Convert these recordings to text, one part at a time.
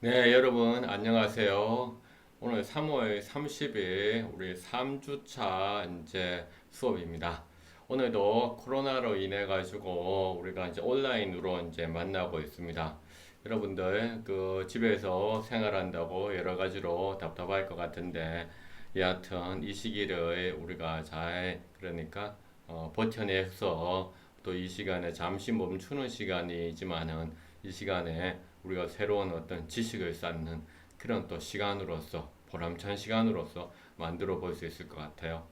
네, 여러분 안녕하세요. 오늘 3월 30일 우리 3주차 이제 수업입니다. 오늘도 코로나로 인해 가지고 우리가 이제 온라인으로 이제 만나고 있습니다. 여러분들 그 집에서 생활한다고 여러 가지로 답답할 것 같은데 여하튼 이 시기를 우리가 잘 그러니까 버텨내서 또 이 시간에 잠시 멈추는 시간이지만은 이 시간에 우리가 새로운 어떤 지식을 쌓는 그런 또 시간으로서 보람찬 시간으로서 만들어 볼 수 있을 것 같아요.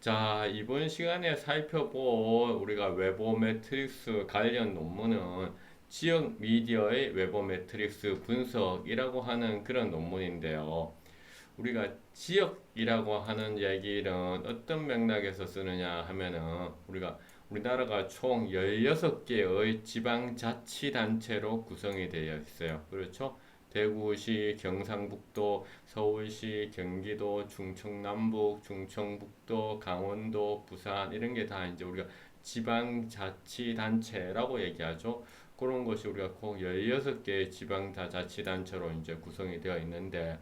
자, 이번 시간에 살펴볼 우리가 웨버 매트릭스 관련 논문은 지역 미디어의 웨버 매트릭스 분석이라고 하는 그런 논문인데요. 우리가 지역이라고 하는 얘기는 어떤 맥락에서 쓰느냐 하면은 우리가 우리나라가 총 16개의 지방자치단체로 구성이 되어 있어요. 그렇죠? 대구시, 경상북도, 서울시, 경기도, 충청남북, 충청북도, 강원도, 부산 이런 게 다 이제 우리가 지방자치단체라고 얘기하죠. 그런 것이 우리가 꼭 16개의 지방자치단체로 이제 구성이 되어 있는데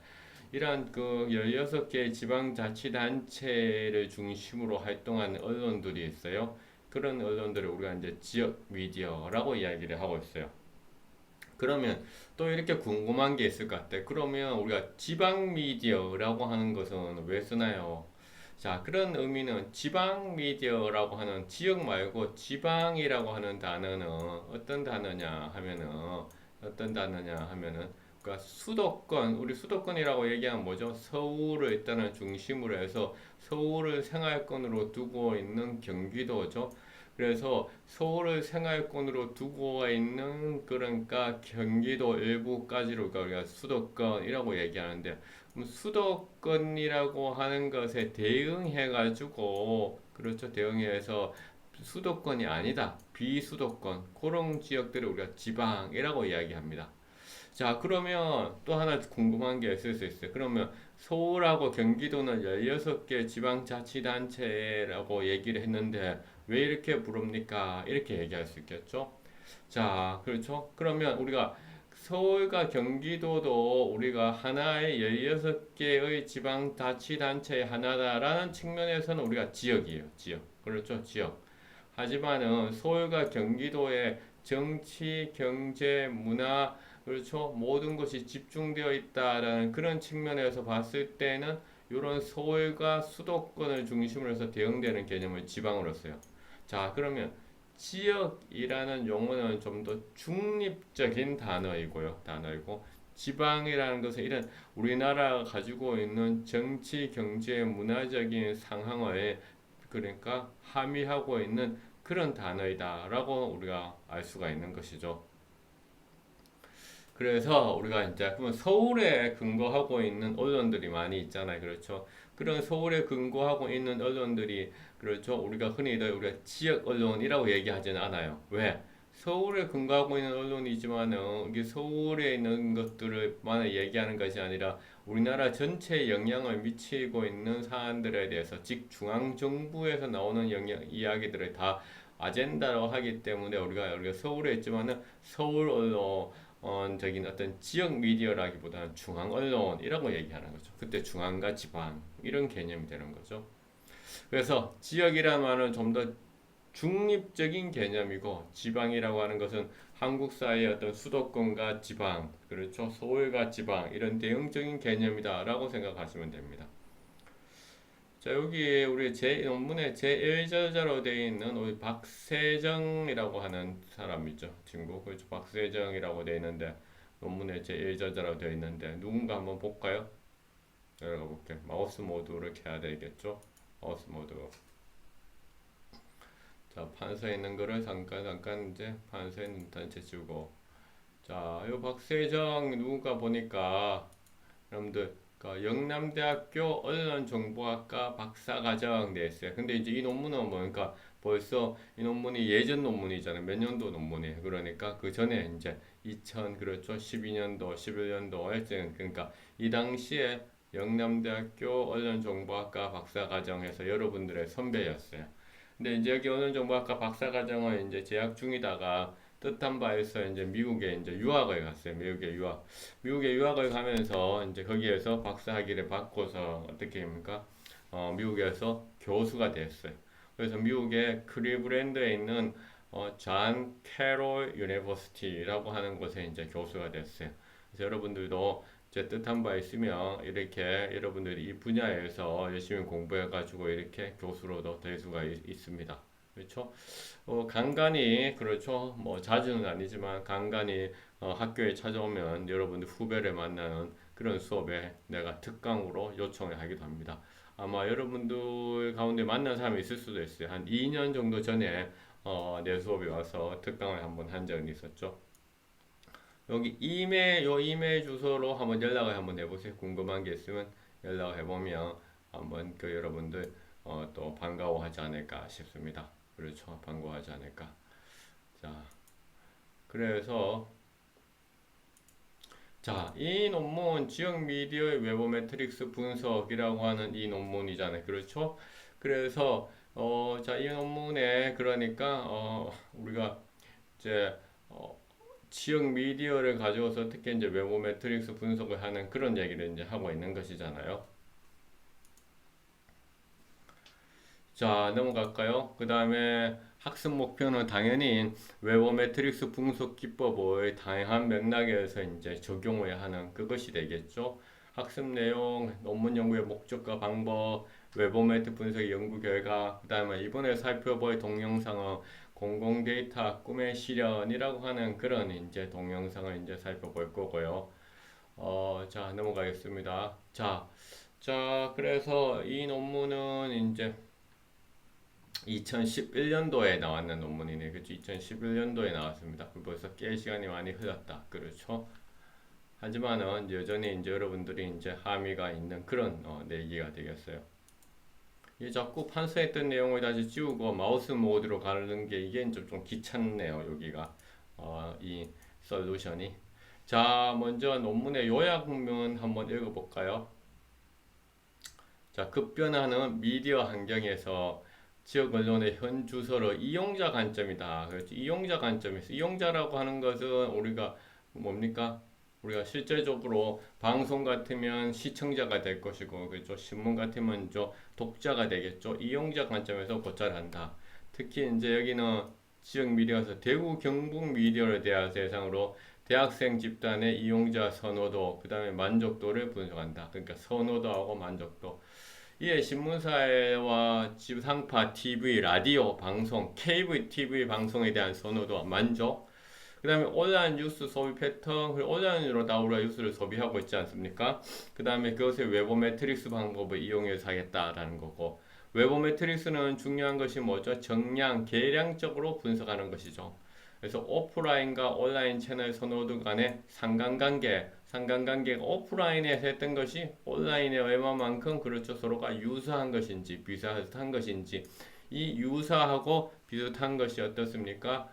이러한 그 16개 지방자치단체를 중심으로 활동하는 언론들이 있어요. 그런 언론들을 우리가 이제 지역 미디어라고 이야기를 하고 있어요. 그러면 또 이렇게 궁금한 게 있을 것 같아. 그러면 우리가 지방 미디어라고 하는 것은 왜 쓰나요? 자, 그런 의미는 지방 미디어라고 하는 지역 말고 지방이라고 하는 단어는 어떤 단어냐 하면은 그러니까 수도권, 우리 수도권이라고 얘기하면 뭐죠? 서울을 일단은 중심으로 해서 서울을 생활권으로 두고 있는 경기도죠. 그래서 서울을 생활권으로 두고 있는 그러니까 경기도 일부까지로 우리가 수도권이라고 얘기하는데 수도권이라고 하는 것에 대응해 가지고 그렇죠. 대응해서 수도권이 아니다. 비수도권 그런 지역들을 우리가 지방이라고 이야기합니다. 자, 그러면 또 하나 궁금한 게 있을 수 있어요. 그러면 서울하고 경기도는 16개 지방자치단체라고 얘기를 했는데 왜 이렇게 부릅니까? 이렇게 얘기할 수 있겠죠? 자, 그렇죠? 그러면 우리가 서울과 경기도도 우리가 하나의 16개의 지방자치단체의 하나다라는 측면에서는 우리가 지역이에요. 지역. 그렇죠? 지역. 하지만은 서울과 경기도의 정치, 경제, 문화, 그렇죠? 모든 것이 집중되어 있다라는 그런 측면에서 봤을 때는 이런 서울과 수도권을 중심으로 해서 대응되는 개념을 지방으로 써요. 자, 그러면 지역이라는 용어는 좀 더 중립적인 단어이고 지방이라는 것은 이런 우리나라가 가지고 있는 정치, 경제, 문화적인 상황을 그러니까 함의하고 있는 그런 단어이다라고 우리가 알 수가 있는 것이죠. 그래서 우리가 이제 그러면 서울에 근거하고 있는 언론들이 많이 있잖아요. 그렇죠? 그런 서울에 근거하고 있는 언론들이 그렇죠? 우리가 흔히들 우리가 지역 언론이라고 얘기하지는 않아요. 왜? 서울에 근거하고 있는 언론이지만은 이게 서울에 있는 것들을만 얘기하는 것이 아니라 우리나라 전체에 영향을 미치고 있는 사안들에 대해서 즉 중앙 정부에서 나오는 이야기들을 다 아젠다라고 하기 때문에 우리가 서울에 있지만은 서울 언론 적인 어떤 지역 미디어라기보다는 중앙 언론이라고 얘기하는 거죠. 그때 중앙과 지방 이런 개념이 되는 거죠. 그래서 지역이라는 말은 좀 더 중립적인 개념이고 지방이라고 하는 것은 한국 사회의 어떤 수도권과 지방, 그렇죠? 서울과 지방 이런 대응적인 개념이다라고 생각하시면 됩니다. 자, 여기 우리 제 논문에 제1저자로 되어 있는 우리 박세정이라고 하는 사람 있죠. 친구. 그렇죠. 박세정이라고 되어 있는데 논문에 제1저자로 되어 있는데 누군가 한번 볼까요? 열어가 볼게요. 마우스 모드를 켜야 되겠죠? 마우스 모드. 자, 판서에 있는 거를 잠깐 이제 판서에 일단 제치우고 자, 이 박세정 누군가 보니까 여러분들 영남대학교 언론정보학과 박사과정 냈어요. 근데 이제 이 논문은 뭐니까 벌써 이 논문이 예전 논문이잖아요. 몇 년도 논문이에요. 그러니까 그 전에 이제 2000 그렇죠. 12년도, 11년도에 그러니까 이 당시에 영남대학교 언론정보학과 박사과정에서 여러분들의 선배였어요. 근데 이제 여기 언론정보학과 박사과정을 이제 재학 중이다가 뜻한 바에서 이제 미국에 이제 유학을 갔어요. 미국에 유학을 가면서 이제 거기에서 박사학위를 받고서 어떻게 합니까? 미국에서 교수가 됐어요. 그래서 미국의 클리브랜드에 있는 존 캐롤 유니버시티라고 하는 곳에 이제 교수가 됐어요. 그래서 여러분들도 제 뜻한 바 있으면 이렇게 여러분들이 이 분야에서 열심히 공부해가지고 이렇게 교수로도 될 수가 있습니다. 그렇죠? 간간히 그렇죠. 뭐 자주는 아니지만 간간히 학교에 찾아오면 여러분들 후배를 만나는 그런 수업에 내가 특강으로 요청을 하기도 합니다. 아마 여러분들 가운데 만난 사람이 있을 수도 있어요. 한 2년 정도 전에 내 수업에 와서 특강을 한번 한 적은 있었죠. 여기 요 이메일 주소로 한번 연락을 한번 해보세요. 궁금한 게 있으면 연락을 해보면 한번 그 여러분들 또 반가워하지 않을까 싶습니다. 그렇죠. 반가워하지 않을까. 자, 그래서 자, 이 논문 지역 미디어의 웨버 매트릭스 분석이라고 하는 이 논문이잖아요. 그렇죠? 그래서 자, 이 논문에 그러니까 우리가 이제 지역 미디어를 가져와서 어떻게 이제 웨버 매트릭스 분석을 하는 그런 얘기를 이제 하고 있는 것이잖아요. 자, 넘어갈까요? 그 다음에 학습 목표는 당연히 웨버 매트릭스 분석 기법의 다양한 맥락에서 이제 적용을 하는 그것이 되겠죠. 학습 내용, 논문 연구의 목적과 방법, 웨버 매트 분석의 연구 결과, 그 다음에 이번에 살펴볼 동영상은 공공 데이터 꿈의 실현이라고 하는 그런 이제 동영상을 이제 살펴볼 거고요. 자, 넘어가겠습니다. 그래서 이 논문은 이제 2011년도에 나왔는 논문이네. 그렇죠? 2011년도에 나왔습니다. 벌써 꽤 시간이 많이 흘렀다. 그렇죠? 하지만은 여전히 이제 여러분들이 이제 함의가 있는 그런 내기가 되겠어요. 이게 자꾸 판서했던 내용을 다시 지우고 마우스 모드로 가는 게 이게 좀 귀찮네요. 여기가 이 솔루션이. 자, 먼저 논문의 요약문 한번 읽어볼까요? 자, 급변하는 미디어 환경에서 지역 언론의 현 주소로 이용자 관점이다. 그렇죠. 이용자 관점에서 이용자라고 하는 것은 우리가 뭡니까? 우리가 실제적으로 방송 같으면 시청자가 될 것이고, 그렇죠. 신문 같으면 독자가 되겠죠. 이용자 관점에서 고찰한다. 특히 이제 여기는 지역 미디어에서 대구 경북 미디어를 대상으로 대학생 집단의 이용자 선호도, 그 다음에 만족도를 분석한다. 그러니까 선호도하고 만족도. 이에 신문사와 지상파 TV, 라디오 방송, 케이블 TV 방송에 대한 선호도와 만족, 그 다음에 온라인 뉴스 소비 패턴, 그리고 온라인으로 다 우리가 뉴스를 소비하고 있지 않습니까? 그 다음에 그것을 웨버 매트릭스 방법을 이용해서 하겠다라는 거고, 웨버 매트릭스는 중요한 것이 뭐죠? 정량, 계량적으로 분석하는 것이죠. 그래서 오프라인과 온라인 채널 선호도 간의 상관관계가 오프라인에서 했던 것이 온라인에 얼마만큼 그렇죠 서로가 유사한 것인지 비슷한 것인지, 이 유사하고 비슷한 것이 어떻습니까?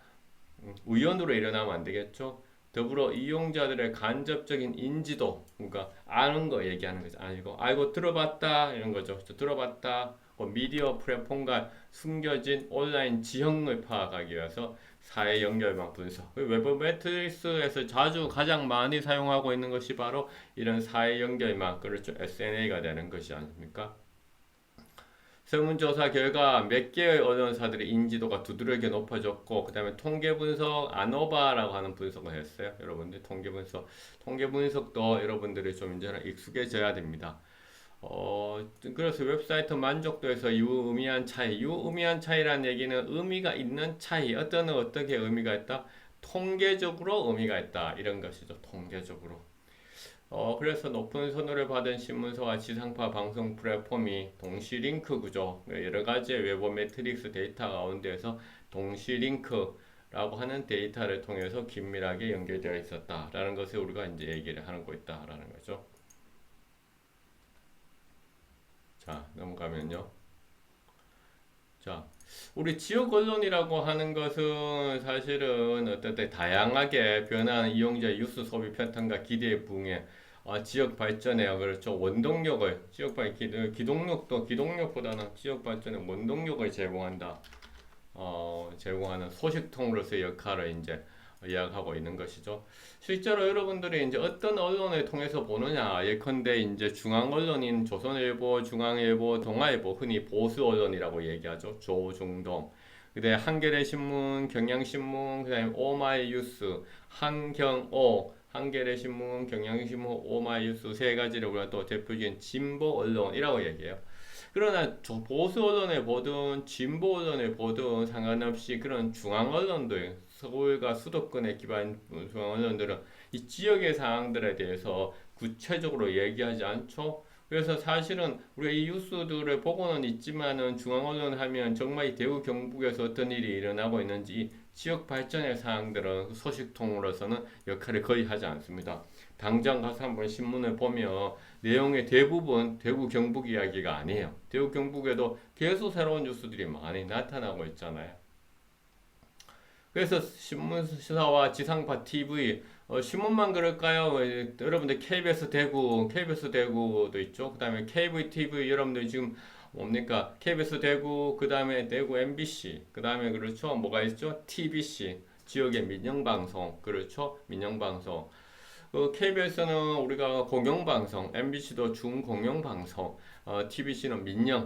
우연으로 일어나면 안 되겠죠. 더불어 이용자들의 간접적인 인지도, 그러니까 아는 거 얘기하는 거죠. 알고 들어봤다 이런 거죠. 들어봤다. 미디어 플랫폼과 숨겨진 온라인 지형을 파악하기 위해서 사회 연결망 분석. 웨브 매트릭스에서 가장 많이 사용하고 있는 것이 바로 이런 사회 연결망, 그렇죠. SNA가 되는 것이 아닙니까? 설문조사 결과 몇 개의 언론사들의 인지도가 두드러지게 높아졌고, 그 다음에 통계 분석, 아노바라고 하는 분석을 했어요. 여러분들 통계 분석도 여러분들이 좀 이제는 익숙해져야 됩니다. 그래서 웹사이트 만족도에서 유의미한 차이라는 얘기는 의미가 있는 차이, 어떻게 의미가 있다? 통계적으로 의미가 있다. 이런 것이죠. 통계적으로. 그래서 높은 선호를 받은 신문사와 지상파 방송 플랫폼이 동시 링크 구조, 여러 가지의 웨버 매트릭스 데이터 가운데에서 동시 링크라고 하는 데이터를 통해서 긴밀하게 연결되어 있었다라는 것을 우리가 이제 얘기를 하는 거 있다라는 거죠. 자, 넘어가면요. 자, 우리 지역 언론이라고 하는 것은 사실은 어떤 때 다양하게 변하는 이용자 뉴스 소비 패턴과 기대에 부응해 지역 발전에 그렇죠 원동력을 기동력보다는 지역 발전에 원동력을 제공한다. 제공하는 소식통으로서의 역할을 이제 이야기하고 있는 것이죠. 실제로 여러분들이 이제 어떤 언론을 통해서 보느냐, 예컨대 이제 중앙 언론인 조선일보, 중앙일보, 동아일보, 흔히 보수 언론이라고 얘기하죠. 조중동. 그다음에 한겨레 신문, 경향신문, 그다음에 오마이뉴스, 한경오, 한겨레 신문, 경향신문, 오마이뉴스 세 가지를 우리가 또 대표적인 진보 언론이라고 얘기해요. 그러나 보수 언론을 보든 진보 언론을 보든 상관없이 그런 중앙 언론들, 서울과 수도권에 기반 중앙 언론들은 이 지역의 사항들에 대해서 구체적으로 얘기하지 않죠. 그래서 사실은 우리가 이 뉴스들을 보고는 있지만은 중앙 언론 하면 정말 이 대구 경북에서 어떤 일이 일어나고 있는지 지역 발전의 사항들은 소식통으로서는 역할을 거의 하지 않습니다. 당장 가서 한번 신문을 보면 내용의 대부분 대구 경북 이야기가 아니에요. 대구 경북에도 계속 새로운 뉴스들이 많이 나타나고 있잖아요. 그래서 신문사와 지상파 TV 신문만 그럴까요? 여러분들 KBS 대구도 있죠. 그다음에 케이블 TV 여러분들 지금 뭡니까? KBS 대구, 그다음에 대구 MBC, 그다음에 그렇죠. 뭐가 있죠? TBC 지역의 민영방송 그렇죠. 민영방송. KBS는 우리가 공영방송, MBC도 중공영방송, TBC는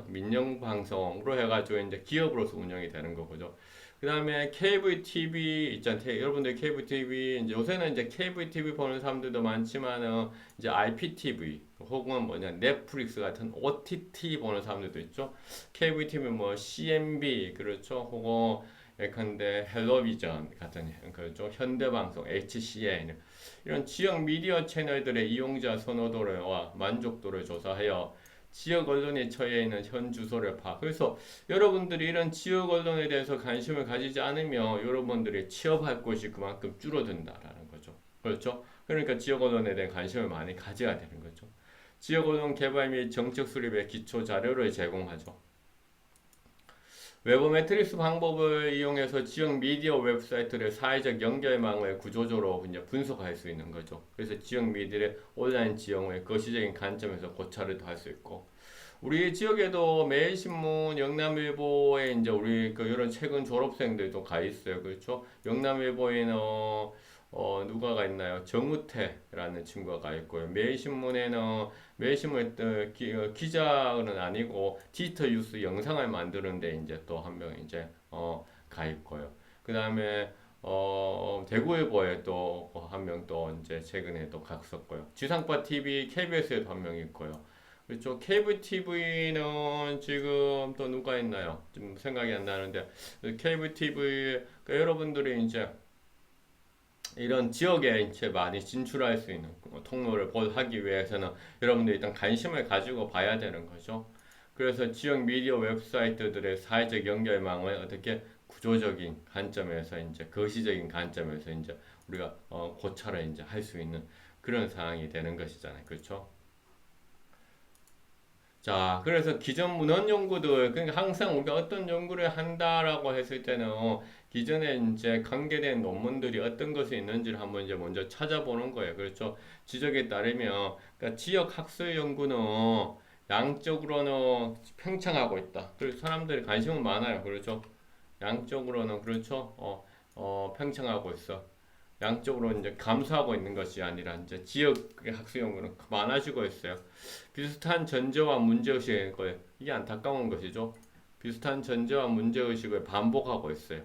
민영방송으로 해가지고 이제 기업으로서 운영이 되는 거죠. 그 다음에 케이블 TV 있잖아요. 여러분들 케이블 TV 이제 요새는 이제 케이블 TV 보는 사람들도 많지만은 이제 IPTV 혹은 뭐냐 넷플릭스 같은 OTT 보는 사람들도 있죠. 케이블 TV 뭐 CNB 그렇죠. 혹은 예컨대 헬로비전 같은 그렇죠. 현대방송, HCN 이런 지역 미디어 채널들의 이용자 선호도와 만족도를 조사하여 지역 언론에 처해 있는 현 주소를 파. 그래서 여러분들이 이런 지역 언론에 대해서 관심을 가지지 않으면 여러분들이 취업할 곳이 그만큼 줄어든다라는 거죠. 그렇죠? 그러니까 지역 언론에 대한 관심을 많이 가져야 되는 거죠. 지역 언론 개발 및 정책 수립의 기초 자료를 제공하죠. 외부 매트릭스 방법을 이용해서 지역 미디어 웹사이트를 사회적 연결망을 구조적으로 이제 분석할 수 있는 거죠. 그래서 지역 미디어의 온라인 지형을 거시적인 관점에서 고찰을 할 수 있고, 우리 지역에도 매일신문, 영남일보에 이제 우리 그 이런 최근 졸업생들도 가 있어요. 그렇죠? 영남일보에는 누가가 있나요? 정우태라는 친구가 가 있고요. 매일신문 기자는 아니고 디지털 뉴스 영상을 만드는데 이제 또 한 명 이제 가 있고요. 그 다음에 대구일보에 또 한 명 또 이제 최근에 또 갔었고요. 지상파 TV, KBS에도 한 명 있고요. 그렇죠. 케이블 TV는 지금 또 누가 있나요? 좀 생각이 안 나는데 케이블 TV 그러니까 여러분들이 이제 이런 지역에 이제 많이 진출할 수 있는 통로를 하기 위해서는 여러분들이 일단 관심을 가지고 봐야 되는 거죠. 그래서 지역 미디어 웹사이트들의 사회적 연결망을 어떻게 구조적인 관점에서 이제 거시적인 관점에서 이제 우리가 고찰을 이제 할 수 있는 그런 상황이 되는 것이잖아요. 그렇죠? 자, 그래서 기존 문헌 연구들, 그러니까 항상 우리가 어떤 연구를 한다라고 했을 때는 기존에 이제 관계된 논문들이 어떤 것이 있는지를 한번 이제 먼저 찾아보는 거예요. 그렇죠? 지적에 따르면, 그러니까 지역 학술 연구는 양적으로는 팽창하고 있다. 그래서 사람들이 관심은 많아요. 그렇죠? 양적으로는 그렇죠? 팽창하고 있어. 양쪽으로 이제 감소하고 있는 것이 아니라 이제 지역 학술 연구는 많아지고 있어요. 비슷한 전제와 문제의식일 거예요. 이게 안타까운 것이죠. 비슷한 전제와 문제의식을 반복하고 있어요.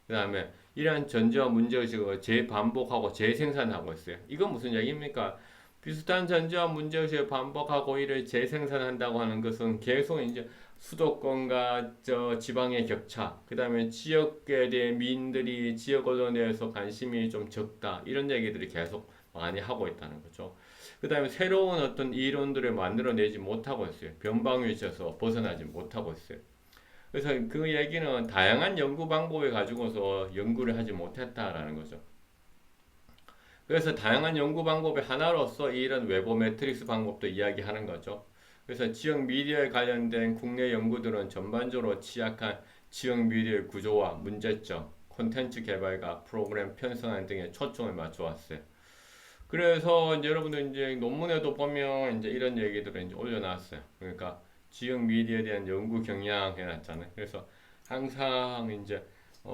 그 다음에 이러한 전제와 문제의식을 재반복하고 재생산하고 있어요. 이건 무슨 얘기입니까? 비슷한 전제와 문제의식을 반복하고 이를 재생산한다고 하는 것은 계속 이제 수도권과 지방의 격차, 그 다음에 지역에 대해 미인들이 지역 언론에 대해서 관심이 좀 적다, 이런 얘기들이 계속 많이 하고 있다는 거죠. 그 다음에 새로운 어떤 이론들을 만들어내지 못하고 있어요. 변방위에서 벗어나지 못하고 있어요. 그래서 그 얘기는 다양한 연구 방법을 가지고서 연구를 하지 못했다라는 거죠. 그래서 다양한 연구 방법의 하나로서 이런 외부 매트릭스 방법도 이야기하는 거죠. 그래서 지역 미디어에 관련된 국내 연구들은 전반적으로 취약한 지역 미디어의 구조와 문제점, 콘텐츠 개발과 프로그램 편성안 등에 초점을 맞춰왔어요. 그래서 이제 여러분들 이제 논문에도 보면 이제 이런 얘기들을 이제 올려놨어요. 그러니까 지역 미디어에 대한 연구 경향 해놨잖아요. 그래서 항상 이제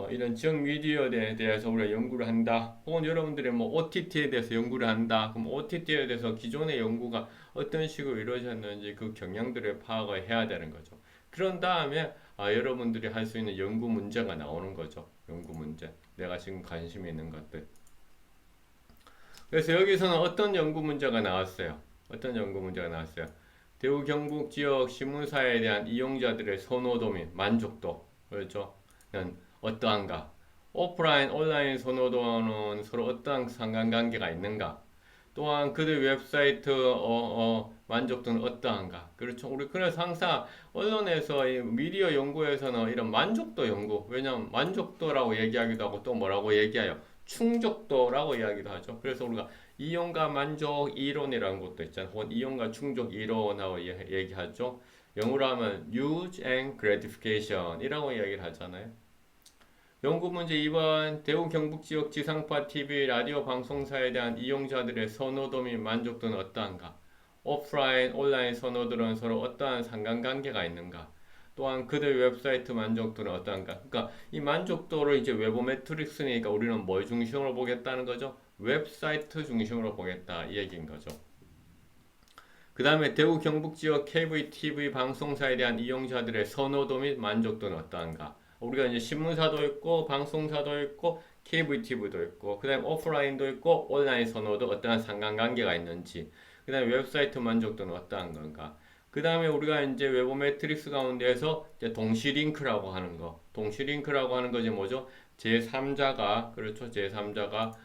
이런 지역 미디어에 대해서 우리가 연구를 한다. 혹은 여러분들이 뭐 OTT에 대해서 연구를 한다. 그럼 OTT에 대해서 기존의 연구가 어떤 식으로 이루어졌는지 그 경향들을 파악을 해야 되는 거죠. 그런 다음에 여러분들이 할 수 있는 연구 문제가 나오는 거죠. 연구 문제. 내가 지금 관심이 있는 것들. 그래서 여기서는 어떤 연구 문제가 나왔어요? 어떤 연구 문제가 나왔어요? 대구 경북 지역 신문사에 대한 이용자들의 선호도 및 만족도. 그렇죠? 어떠한가? 오프라인, 온라인 선호도는 서로 어떠한 상관관계가 있는가? 또한 그들 웹사이트 만족도는 어떠한가? 그렇죠. 우리 그래서 항상 언론에서 이 미디어 연구에서는 이런 만족도 연구, 왜냐하면 만족도라고 얘기하기도 하고 또 뭐라고 얘기해요? 충족도라고 이야기도 하죠. 그래서 우리가 이용과 만족 이론이라는 것도 있잖아요. 혹은 이용과 충족 이론하고 얘기하죠. 영어로 하면 use and gratification 이라고 이야기를 하잖아요. 연구 문제 2번 대구 경북 지역 지상파 TV 라디오 방송사에 대한 이용자들의 선호도 및 만족도는 어떠한가? 오프라인, 온라인 선호들은 서로 어떠한 상관관계가 있는가? 또한 그들 웹사이트 만족도는 어떠한가? 그러니까 이 만족도를 이제 외부 매트릭스니까 우리는 뭘 중심으로 보겠다는 거죠? 웹사이트 중심으로 보겠다 이 얘기인 거죠. 그 다음에 대구 경북 지역 케이블 TV 방송사에 대한 이용자들의 선호도 및 만족도는 어떠한가? 우리가 이제 신문사도 있고 방송사도 있고 케이블 TV도 있고 그 다음에 오프라인도 있고 온라인 선호도 어떠한 상관관계가 있는지 그 다음에 웹사이트 만족도는 어떠한 건가? 그 다음에 우리가 이제 외부 매트릭스 가운데에서 이제 동시링크라고 하는 거 동시링크라고 하는 것이 뭐죠? 제3자가 그렇죠 제3자가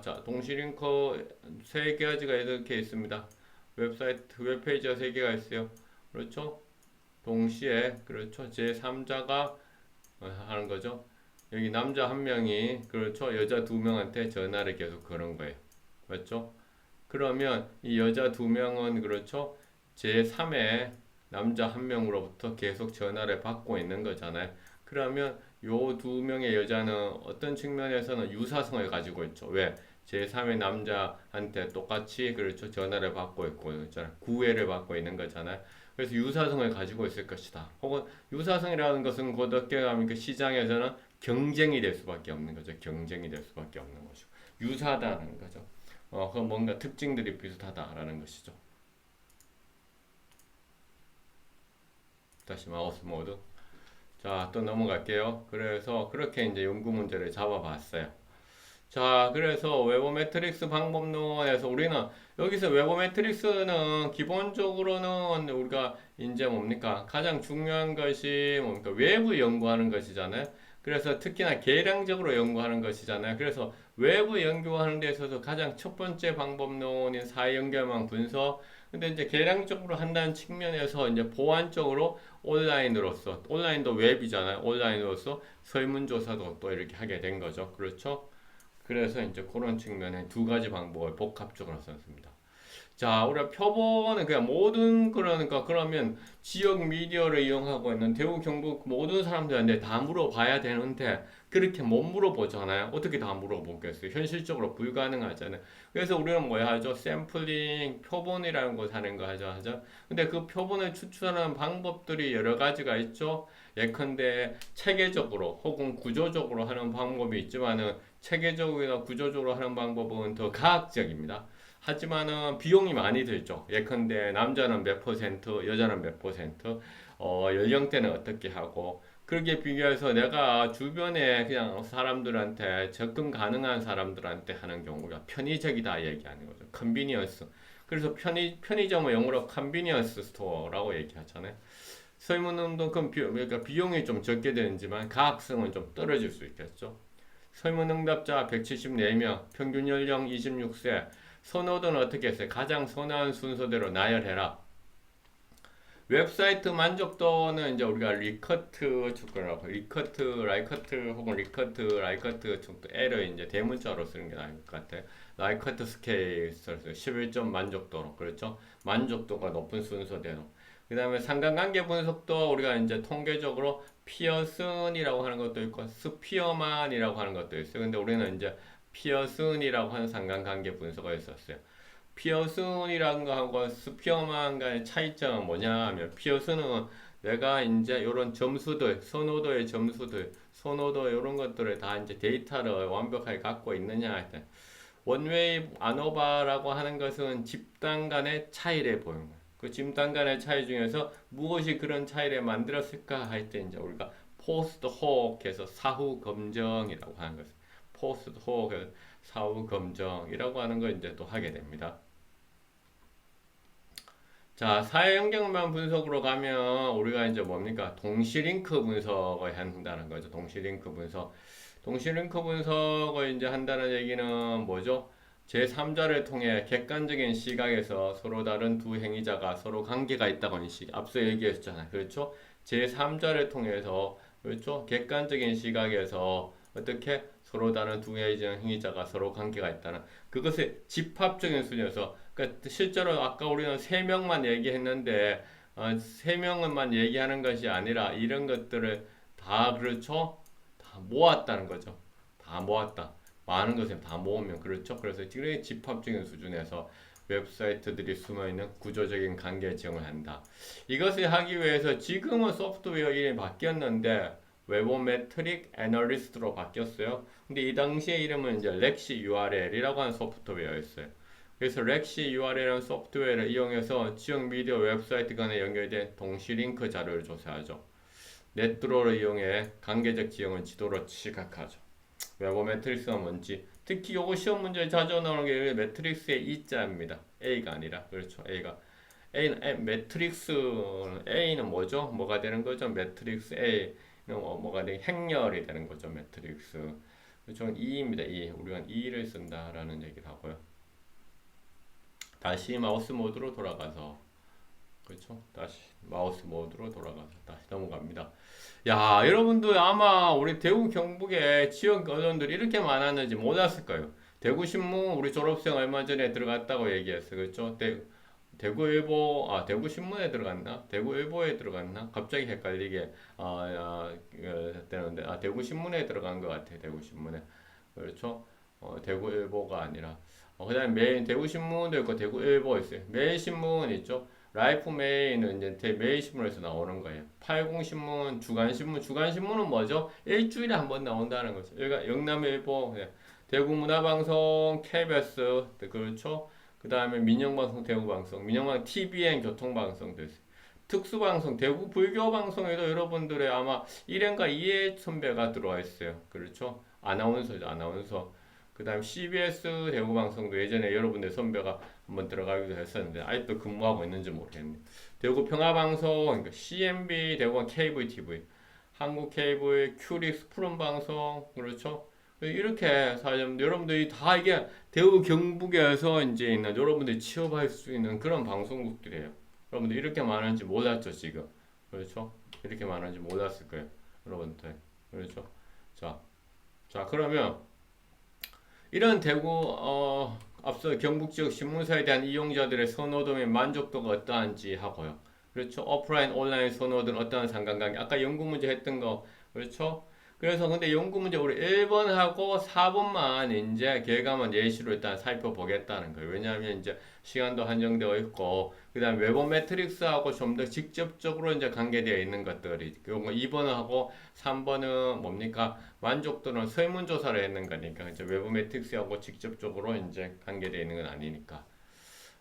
자 동시링크 세 가지가 이렇게 있습니다. 웹사이트 웹페이지가 세 개가 있어요. 그렇죠? 동시에 그렇죠. 제3자가 하는 거죠. 여기 남자 한 명이 그렇죠. 여자 두 명한테 전화를 계속 거는 거예요. 맞죠? 그러면 이 여자 두 명은 그렇죠. 제3의 남자 한 명으로부터 계속 전화를 받고 있는 거잖아요. 그러면 요 두 명의 여자는 어떤 측면에서는 유사성을 가지고 있죠. 왜? 제3의 남자한테 똑같이 그렇죠. 전화를 받고 있고 있잖아요. 구애를 받고 있는 거잖아요. 그래서 유사성을 가지고 있을 것이다. 혹은 유사성이라는 것은 곧 어떻게 하면 그 시장에서는 경쟁이 될 수밖에 없는 거죠. 경쟁이 될 수밖에 없는 거죠. 유사하다는 거죠. 그 뭔가 특징들이 비슷하다라는 것이죠. 다시 마우스 모드. 자, 또 넘어갈게요. 그래서 그렇게 이제 연구 문제를 잡아봤어요. 자, 그래서 웨버 매트릭스 방법론에서 우리는 여기서 웨버 매트릭스는 기본적으로는 우리가 이제 뭡니까? 가장 중요한 것이 뭡니까? 외부 연구하는 것이잖아요. 그래서 특히나 계량적으로 연구하는 것이잖아요. 그래서 외부 연구하는 데 있어서 가장 첫 번째 방법론인 사연결망 분석. 근데 이제 계량적으로 한다는 측면에서 이제 보완적으로 온라인도 웹이잖아요. 온라인으로서 설문조사도 또 이렇게 하게 된 거죠. 그렇죠? 그래서 이제 그런 측면에 두 가지 방법을 복합적으로 썼습니다. 자, 우리가 표본은 그냥 모든 그러니까 그러면 지역 미디어를 이용하고 있는 대구 경북 모든 사람들한테 다 물어봐야 되는데 그렇게 못 물어보잖아요. 어떻게 다 물어보겠어요? 현실적으로 불가능하잖아요. 그래서 우리는 뭐 하죠? 샘플링, 표본이라는 거 하는 거 하죠. 근데 그 표본을 추출하는 방법들이 여러 가지가 있죠. 예컨대 체계적으로 혹은 구조적으로 하는 방법이 있지만은 체계적이나 구조적으로 하는 방법은 더 과학적입니다. 하지만은 비용이 많이 들죠. 예컨대 남자는 몇 퍼센트, 여자는 몇 퍼센트, 연령대는 어떻게 하고 그렇게 비교해서 내가 주변에 그냥 사람들한테 접근 가능한 사람들한테 하는 경우가 편의적이다 얘기하는 거죠. 컨비니언스. 그래서 편의점을 영어로 컨비니언스 스토어라고 얘기하잖아요. 설문운동 그러니까 비용이 좀 적게 되지만 가학성은 좀 떨어질 수 있겠죠. 설문응답자 174명, 평균 연령 26세, 선호도는 어떻게 했어요? 가장 선호한 순서대로 나열해라. 웹사이트 만족도는 이제 우리가 리커트 주거라고 라이커트 혹은 라이커트 정도 L을 이제 대문자로 쓰는 게 나을 것 같아요. 라이커트 스케일 써서 11점 만족도로 그렇죠? 만족도가 높은 순서대로. 그 다음에 상관관계 분석도 우리가 이제 통계적으로 피어슨이라고 하는 것도 있고 스피어만이라고 하는 것도 있어요. 근데 우리는 이제 피어슨이라고 하는 상관관계 분석을 했었어요. 피어슨이라는 거하고 스피어만과의 차이점은 뭐냐 하면 피어슨은 내가 이제 이런 점수들, 선호도의 점수들, 선호도 이런 것들을 다 이제 데이터를 완벽하게 갖고 있느냐 할 때 원웨이 아노바라고 하는 것은 집단 간의 차이를 보는 거예요. 그 집단 간의 차이 중에서 무엇이 그런 차이를 만들었을까 할 때 이제 우리가 포스트 호크에서 사후 검증이라고 하는 것을 포스트 호크 사후 검증이라고 하는 걸 이제 또 하게 됩니다. 자, 사회 환경만 분석으로 가면 우리가 이제 뭡니까? 동시링크 분석을 한다는 거죠. 동시링크 분석. 동시링크 분석을 이제 한다는 얘기는 뭐죠? 제3자를 통해 객관적인 시각에서 서로 다른 두 행위자가 서로 관계가 있다고 앞서 얘기했잖아요. 그렇죠? 제3자를 통해서 그렇죠? 객관적인 시각에서 어떻게 서로 다른 두 행위자가 서로 관계가 있다는 그것의 집합적인 수준에서 그러니까 실제로 아까 우리는 세 명만 얘기했는데 세 명만 얘기하는 것이 아니라 이런 것들을 다 그렇죠? 다 모았다는 거죠. 다 모았다. 많은 것을 다 모으면 그렇죠. 그래서 지금 집합적인 수준에서 웹사이트들이 숨어있는 구조적인 관계 지형을 한다. 이것을 하기 위해서 지금은 소프트웨어 이름이 바뀌었는데 웨보메트릭 애널리스트로 바뀌었어요. 근데 이 당시의 이름은 이제 렉시 URL이라고 하는 소프트웨어였어요. 그래서 렉시 URL이라는 소프트웨어를 이용해서 지역 미디어 웹사이트 간에 연결된 동시 링크 자료를 조사하죠. 넷드로를 이용해 관계적 지형을 지도로 시각하죠. 웨버 매트릭스가 뭔지 특히 요거 시험 문제에 자주 나오는 게 매트릭스의 E자입니다. A가 아니라 그렇죠. A는 매트릭스 A는 뭐죠? 뭐가 되는 거죠? 매트릭스 A는 뭐가 되는 행렬이 되는 거죠. 매트릭스. 그렇죠. E입니다. E. 우리가 E를 쓴다라는 얘기를 하고요. 다시 마우스 모드로 돌아가서 그렇죠. 다시 마우스 모드로 돌아가서 다시 넘어갑니다. 야, 여러분들 아마 우리 대구 경북에 지역 언론들이 이렇게 많았는지 몰랐을 거예요. 대구신문 우리 졸업생 얼마 전에 들어갔다고 얘기했어요. 그렇죠? 대구일보, 대구신문에 들어갔나? 대구일보에 들어갔나? 갑자기 헷갈리게 되는데 대구신문에 들어간 것 같아요. 대구신문에. 그렇죠? 대구일보가 아니라 그 다음에 매일 대구신문도 있고 대구일보 있어요. 매일신문 있죠? 라이프 메일은 이제 매일신문에서 나오는 거예요. 80신문, 주간신문, 주간신문은 뭐죠? 일주일에 한 번 나온다는 거죠. 여기가 영남일보, 대구문화방송, KBS, 그렇죠? 그 다음에 민영방송, 대구방송, 민영방 TVN 교통방송도 있어요. 특수방송, 대구 불교방송에도 여러분들의 아마 1회인가 2회 선배가 들어와 있어요. 그렇죠? 아나운서죠, 아나운서. 그 다음 CBS 대구방송도 예전에 여러분들 선배가 한번 들어가기도 했었는데 아직도 근무하고 있는지 모르겠네요. 대구 평화방송, 그러니까 CMB, 대구가 케이블 TV, 한국 케이블, 큐릭스 푸른방송, 그렇죠? 이렇게 사실 여러분들이 다 이게 대구 경북에서 이제 있는 여러분들이 취업할 수 있는 그런 방송국들이에요. 여러분들 이렇게 많은지 몰랐죠 지금, 그렇죠? 이렇게 많은지 몰랐을 거예요, 여러분들, 그렇죠? 자 그러면 이런 대구 앞서 경북 지역 신문사에 대한 이용자들의 선호도 및 만족도가 어떠한지 하고요. 그렇죠. 오프라인, 온라인 선호도는 어떠한 상관관계. 아까 연구 문제 했던 거. 그렇죠. 그래서 근데 연구 문제 우리 1번하고 4번만 이제 결과만 예시로 일단 살펴보겠다는 거예요. 왜냐하면 이제 시간도 한정되어 있고, 그 다음 웨버 매트릭스하고 좀 더 직접적으로 이제 관계되어 있는 것들이, 2번하고 3번은 뭡니까? 만족도는 설문조사를 했는 거니까, 이제 웨버 매트릭스하고 직접적으로 이제 관계되어 있는 건 아니니까.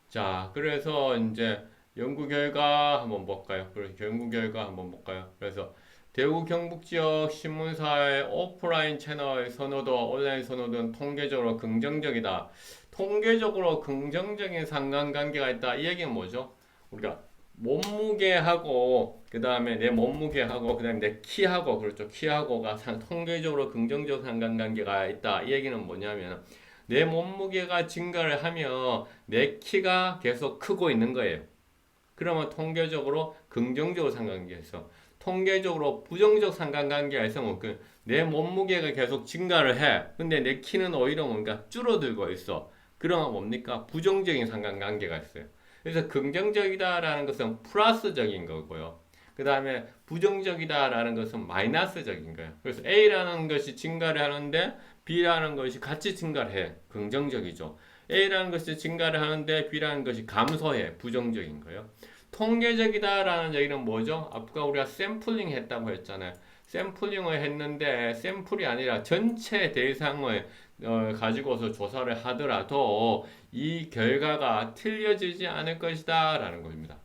자, 그래서 이제 연구 결과 한번 볼까요? 연구 결과 한번 볼까요? 그래서 대구 경북 지역 신문사의 오프라인 채널 선호도, 온라인 선호도는 통계적으로 긍정적이다. 통계적으로 긍정적인 상관관계가 있다. 이 얘기는 뭐죠? 우리가 몸무게하고 그 다음에 내 몸무게하고 그 다음에 내 키하고 그렇죠. 키하고가 통계적으로 긍정적 상관관계가 있다. 이 얘기는 뭐냐면 내 몸무게가 증가를 하면 내 키가 계속 크고 있는 거예요. 그러면 통계적으로 긍정적으로 상관관계에서 통계적으로 부정적 상관관계에서 내 몸무게가 계속 증가를 해. 근데 내 키는 오히려 뭔가 줄어들고 있어. 그러면 뭡니까? 부정적인 상관관계가 있어요. 그래서 긍정적이다라는 것은 플러스적인 거고요. 그 다음에 부정적이다라는 것은 마이너스적인 거예요. 그래서 A라는 것이 증가를 하는데 B라는 것이 같이 증가를 해. 긍정적이죠. A라는 것이 증가를 하는데 B라는 것이 감소해. 부정적인 거예요. 통계적이다라는 얘기는 뭐죠? 아까 우리가 샘플링 했다고 했잖아요. 샘플링을 했는데 샘플이 아니라 전체 대상을 가지고서 조사를 하더라도 이 결과가 틀려지지 않을 것이다 라는 겁니다.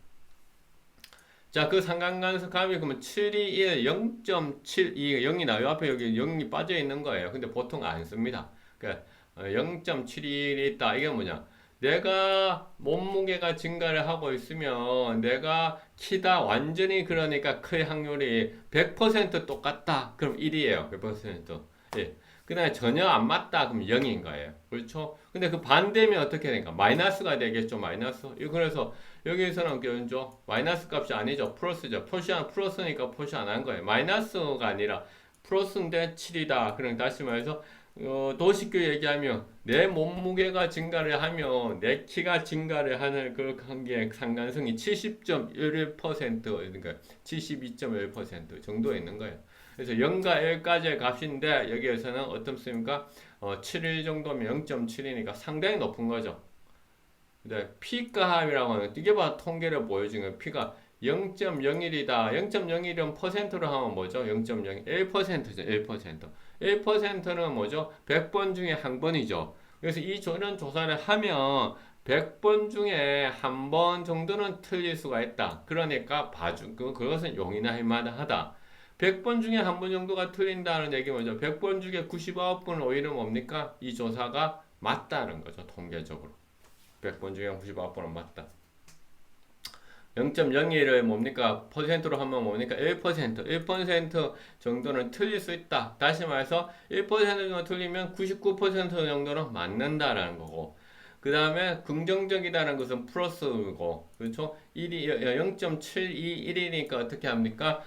자, 그 상관관계값이 그러면 721, 0.72, 0이 나요. 앞에 여기 0이 빠져 있는 거예요. 근데 보통 안 씁니다. 그러니까 0.71이 있다. 이게 뭐냐? 내가 몸무게가 증가를 하고 있으면 내가 키다 완전히 그러니까 클 확률이 100% 똑같다. 그럼 1이에요. 100%. 예. 그 다음에 전혀 안 맞다. 그럼 0인 거예요. 그렇죠? 근데 그 반대면 어떻게 되니까? 마이너스가 되겠죠. 마이너스. 그래서 여기서는 교훈죠. 마이너스 값이 아니죠. 플러스죠. 플러스니까 표시 안 한 거예요. 마이너스가 아니라 플러스인데 7이다. 그럼 다시 말해서 더 쉽게 얘기하면 내 몸무게가 증가를 하면 내 키가 증가를 하는 그 관계의 상관성이 70.11% 그러니까 72.1% 정도에 있는 거예요. 그래서 0과 1까지의 값인데 여기에서는 어떻습니까? 7일 정도면 0.7이니까 상당히 높은 거죠. 근데 P가 합이라고 하는 이게 봐 통계를 보여주는 P가 0.01이다. 0.01은 퍼센트로 하면 뭐죠? 0.01, 1%죠. 1%. 1%는 뭐죠? 100번 중에 한 번이죠. 그래서 이런 조사를 하면 100번 중에 한 번 정도는 틀릴 수가 있다. 그러니까 그것은 용인할 만하다. 100번 중에 한 번 정도가 틀린다는 얘기 뭐죠? 100번 중에 99번은 오히려 뭡니까? 이 조사가 맞다는 거죠. 통계적으로. 100번 중에 99번은 맞다. 0.01을 뭡니까? 퍼센트로 하면 뭡니까? 1% 정도는 틀릴 수 있다. 다시 말해서 1% 정도 틀리면 99% 정도는 맞는다라는 거고. 그 다음에 긍정적이다는 것은 플러스고, 그렇죠? 0.721이니까 어떻게 합니까?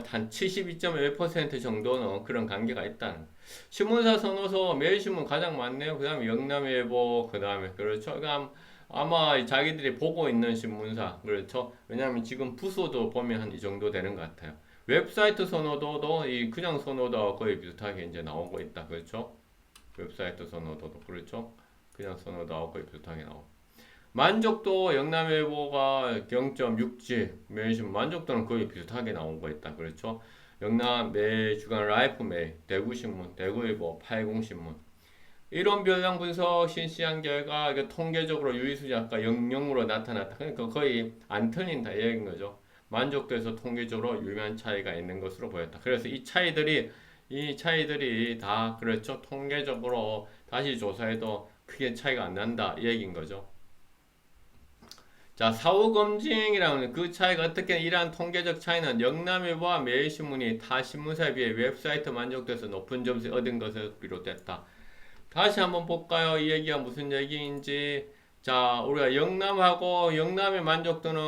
한 72.1% 정도는 그런 관계가 있다는. 신문사 선호서 매일신문 가장 많네요. 그 다음에 영남일보, 그 다음에, 그렇죠? 그러니까 아마 자기들이 보고 있는 신문사, 그렇죠? 왜냐하면 지금 부서도 보면 한 이 정도 되는 것 같아요. 웹사이트 선호도도 이 그냥 선호도와 거의 비슷하게 이제 나오고 있다. 그렇죠? 웹사이트 선호도도, 그렇죠? 그냥 선호도와 거의 비슷하게 나오고. 만족도 영남일보가 0.67, 매일신문 만족도는 거의 비슷하게 나오고 있다. 그렇죠? 영남 매주간 라이프메일, 대구신문, 대구일보, 80신문. 이론 변형 분석 실시한 결과 이게 통계적으로 유의수지 아까 0으로 나타났다. 그러니까 거의 안 틀린다 이 얘기인 거죠. 만족도에서 통계적으로 유의한 차이가 있는 것으로 보였다. 그래서 이 차이들이 다 그렇죠. 통계적으로 다시 조사해도 크게 차이가 안 난다 이 얘기인 거죠. 자, 사후 검증이라는 그 차이가 어떻게 이러한 통계적 차이는 영남일보와 매일신문이 타 신문사에 비해 웹사이트 만족도에서 높은 점수를 얻은 것을 비롯했다. 다시 한번 볼까요? 이 얘기가 무슨 얘기인지. 자, 우리가 영남의 만족도는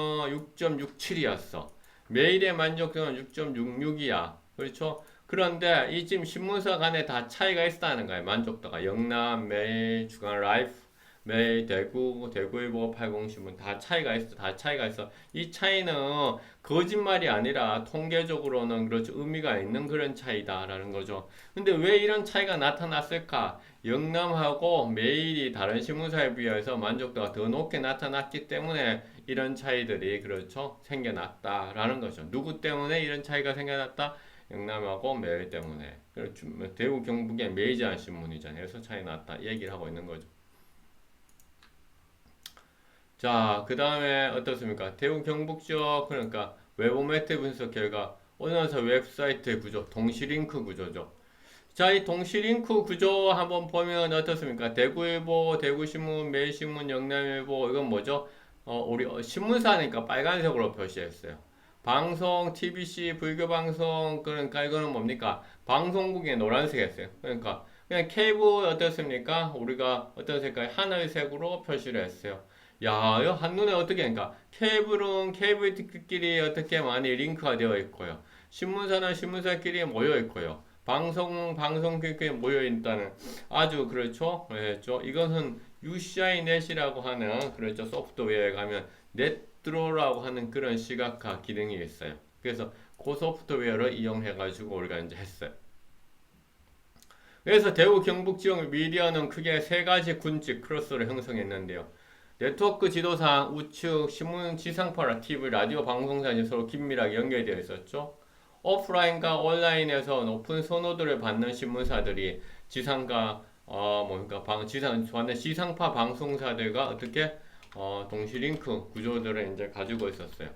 6.67이었어. 매일의 만족도는 6.66이야. 그렇죠? 그런데 이 지금 신문사 간에 다 차이가 있다는 거예요. 만족도가. 영남, 매일, 주간 라이프, 매일, 대구일보, 80신문 다 차이가 있어. 다 차이가 있어. 이 차이는 거짓말이 아니라 통계적으로는 그렇죠. 의미가 있는 그런 차이다라는 거죠. 근데 왜 이런 차이가 나타났을까? 영남하고 매일이 다른 신문사에 비해서 만족도가 더 높게 나타났기 때문에 이런 차이들이 그렇죠 생겨났다라는 거죠. 누구 때문에 이런 차이가 생겨났다? 영남하고 매일 때문에. 그렇죠. 대구 경북의 메이저한 신문이잖아요. 그래서 차이 났다 이 얘기를 하고 있는 거죠. 자, 그 다음에 어떻습니까? 대구 경북 지역 그러니까 외부 매체 분석 결과 언론사 웹사이트의 구조, 동시링크 구조죠. 자, 이 동시링크 구조 한번 보면 어떻습니까? 대구일보, 대구신문, 매일신문, 영남일보 이건 뭐죠? 우리 신문사니까 빨간색으로 표시했어요. 방송, TBC, 불교방송 그러니까 이거는 뭡니까? 방송국에 노란색 했어요. 그러니까 그냥 케이블 어떻습니까? 우리가 어떤 색깔? 하늘색으로 표시를 했어요. 야, 이거 한눈에 어떻게 하니까 케이블은 케이블끼리 어떻게 많이 링크가 되어 있고요. 신문사는 신문사끼리 모여 있고요. 방송국끼리 모여 있다는 아주 그렇죠. 그렇죠. 이것은 UCINet이라고 하는 그렇죠. 소프트웨어에 가면 넷드로라고 하는 그런 시각화 기능이 있어요. 그래서 그 소프트웨어를 이용해 가지고 우리가 이제 했어요. 그래서 대구 경북 지역 미디어는 크게 세 가지 군집 클러스를 형성했는데요. 네트워크 지도상 우측 신문 지상파라 TV 라디오 방송사이 서로 긴밀하게 연결되어 있었죠. 오프라인과 온라인에서 높은 선호도를 받는 신문사들이 지상과 뭔가 지상파 방송사들과 어떻게 동시 링크 구조들을 이제 가지고 있었어요.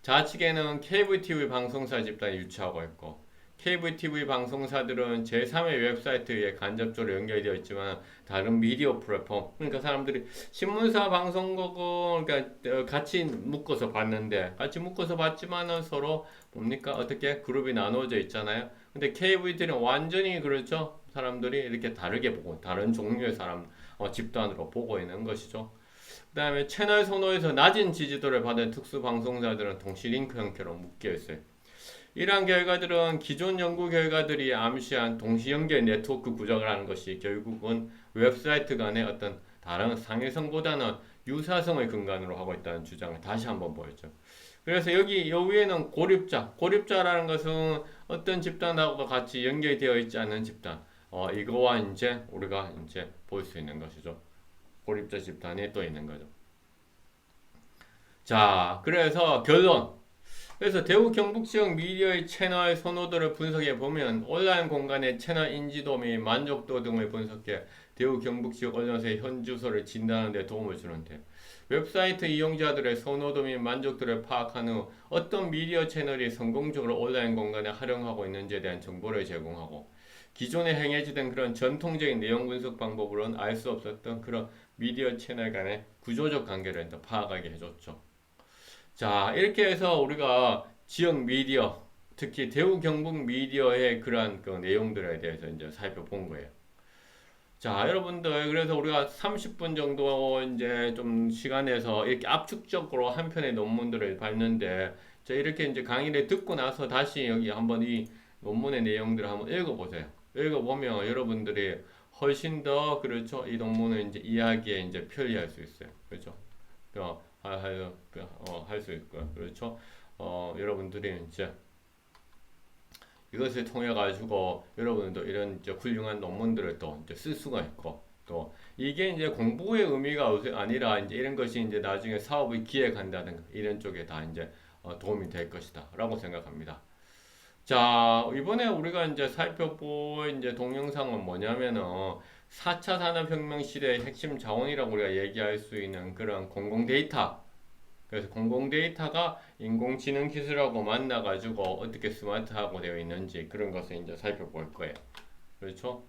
좌측에는 케이블 TV 방송사 집단이 유치하고 있고, 케이블 TV 방송사들은 제3의 웹사이트에 간접적으로 연결되어 있지만 다른 미디어 플랫폼, 그러니까 사람들이 신문사 방송국은 그러니까 같이 묶어서 봤는데, 같이 묶어서 봤지만은 서로 뭡니까 어떻게 그룹이 나누어져 있잖아요. 근데 케이블 TV는 완전히 그렇죠. 사람들이 이렇게 다르게 보고 다른 종류의 사람 집단으로 보고 있는 것이죠. 그 다음에 채널 선호에서 낮은 지지도를 받은 특수 방송사들은 동시 링크 형태로 묶여 있어요. 이러한 결과들은 기존 연구 결과들이 암시한 동시 연결 네트워크 구조라는 것이 결국은 웹사이트 간의 어떤 다른 상위성보다는 유사성을 근간으로 하고 있다는 주장을 다시 한번 보였죠. 그래서 여기 위에는 고립자라는 것은 어떤 집단하고 같이 연결되어 있지 않은 집단. 이거와 이제 우리가 이제 볼 수 있는 것이죠. 고립자 집단이 또 있는 거죠. 자, 그래서 결론. 그래서 대구 경북 지역 미디어의 채널 선호도를 분석해 보면 온라인 공간의 채널 인지도 및 만족도 등을 분석해 대구 경북 지역 언론사의 현 주소를 진단하는 데 도움을 주는데, 웹사이트 이용자들의 선호도 및 만족도를 파악한 후 어떤 미디어 채널이 성공적으로 온라인 공간에 활용하고 있는지에 대한 정보를 제공하고, 기존에 행해지던 그런 전통적인 내용 분석 방법으로는 알 수 없었던 그런 미디어 채널 간의 구조적 관계를 더 파악하게 해줬죠. 자, 이렇게 해서 우리가 지역 미디어, 특히 대구 경북 미디어의 그러한 그 내용들에 대해서 이제 살펴본 거예요. 자, 여러분들, 그래서 우리가 30분 정도 이제 좀 시간에서 이렇게 압축적으로 한 편의 논문들을 봤는데, 자, 이렇게 이제 강의를 듣고 나서 다시 여기 한번 이 논문의 내용들을 한번 읽어보세요. 읽어보면 여러분들이 훨씬 더, 그렇죠, 이 논문을 이제 이해하기에 이제 편리할 수 있어요. 그렇죠? 할 수 있고요. 그렇죠? 여러분들이 이제 이것을 통해 가지고 여러분도 이런 이제 훌륭한 논문들을 또 이제 쓸 수가 있고, 또 이게 이제 공부의 의미가 아니라 이제 이런 것이 이제 나중에 사업을 기획한다든가 이런 쪽에 다 이제 도움이 될 것이다라고 생각합니다. 자, 이번에 우리가 이제 살펴볼 이제 동영상은 뭐냐면은 4차 산업혁명 시대의 핵심 자원이라고 우리가 얘기할 수 있는 그런 공공 데이터. 그래서 공공 데이터가 인공지능 기술하고 만나가지고 어떻게 스마트하고 되어 있는지 그런 것을 이제 살펴볼 거예요. 그렇죠?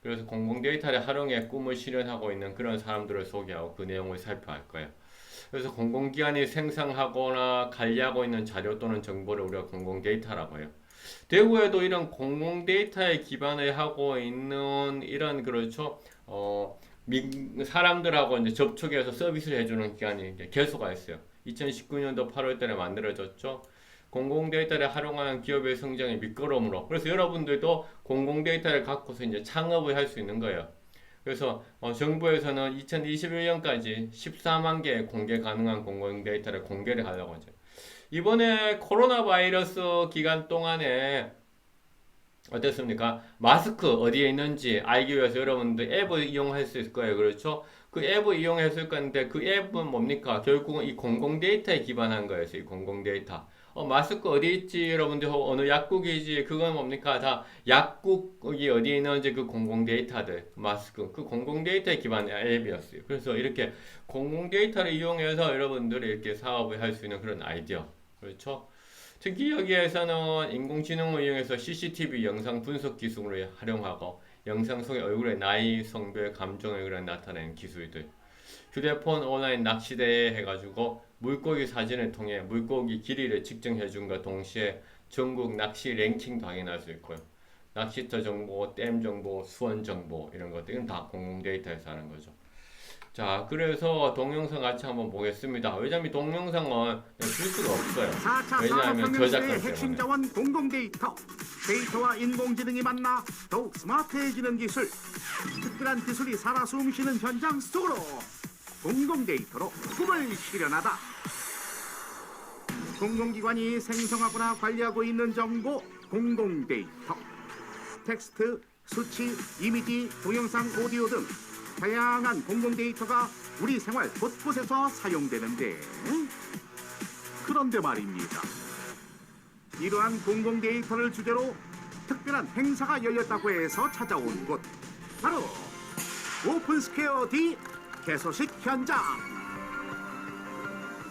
그래서 공공 데이터를 활용해 꿈을 실현하고 있는 그런 사람들을 소개하고 그 내용을 살펴할 거예요. 그래서 공공기관이 생성하거나 관리하고 있는 자료 또는 정보를 우리가 공공 데이터라고 해요. 대구에도 이런 공공 데이터에 기반을 하고 있는 이런 그렇죠. 사람들하고 이제 접촉해서 서비스를 해주는 기관이 이제 개소가 있어요. 2019년도 8월 달에 만들어졌죠. 공공 데이터를 활용하는 기업의 성장의 밑거름으로. 그래서 여러분들도 공공 데이터를 갖고서 이제 창업을 할 수 있는 거예요. 그래서 정부에서는 2021년까지 14만 개의 공개 가능한 공공 데이터를 공개를 하려고 하죠. 이번에 코로나 바이러스 기간 동안에 어땠습니까? 마스크 어디에 있는지 알기 위해서 여러분들 앱을 이용할 수 있을 거예요. 그렇죠? 그 앱을 이용했을 건데 그 앱은 뭡니까? 결국은 이 공공 데이터에 기반한 거였어요. 이 공공 데이터. 마스크 어디 있지? 여러분들 어느 약국이지? 그건 뭡니까? 다 약국이 어디에 있는지 그 공공 데이터들, 마스크, 그 공공 데이터에 기반한 앱이었어요. 그래서 이렇게 공공 데이터를 이용해서 여러분들이 이렇게 사업을 할 수 있는 그런 아이디어. 그렇죠? 특히 여기에서는 인공지능을 이용해서 CCTV 영상 분석 기술을 활용하고 영상 속의 얼굴의 나이, 성별, 감정을 나타내는 기술들, 휴대폰 온라인 낚시대에 해가지고 물고기 사진을 통해 물고기 길이를 측정해준과 동시에 전국 낚시 랭킹도 확인할 수 있고요. 낚시터 정보, 댐 정보, 수원 정보 이런 것들은 다 공공 데이터에서 하는 거죠. 자, 그래서 동영상 같이 한번 보겠습니다. 왜냐면 동영상은 쓸 수가 없어요. 4차 왜냐하면 저작권 산업혁명시대의 핵심 때문에. 자원 공공 데이터. 데이터와 인공지능이 만나 더욱 스마트해지는 기술. 특별한 기술이 살아 숨쉬는 현장 속으로 공공 데이터로 꿈을 실현하다. 공공기관이 생성하거나 관리하고 있는 정보 공공 데이터. 텍스트, 수치, 이미지, 동영상, 오디오 등 다양한 공공 데이터가 우리 생활 곳곳에서 사용되는데, 그런데 말입니다. 이러한 공공 데이터를 주제로 특별한 행사가 열렸다고 해서 찾아온 곳, 바로 오픈스퀘어 D 개소식 현장.